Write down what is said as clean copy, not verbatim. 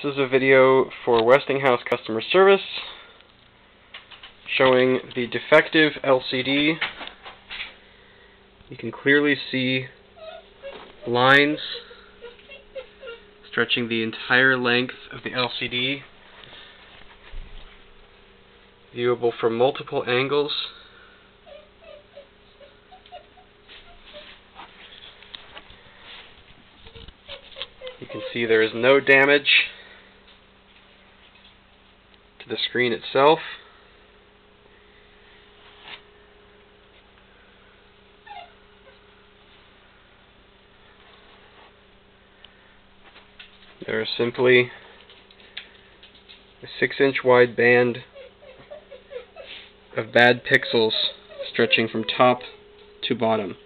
This is a video for Westinghouse Customer Service showing the defective LCD. You can clearly see lines stretching the entire length of the LCD, viewable from multiple angles. You can see there is no damage to the screen itself. There is simply a 6-inch wide band of bad pixels stretching from top to bottom.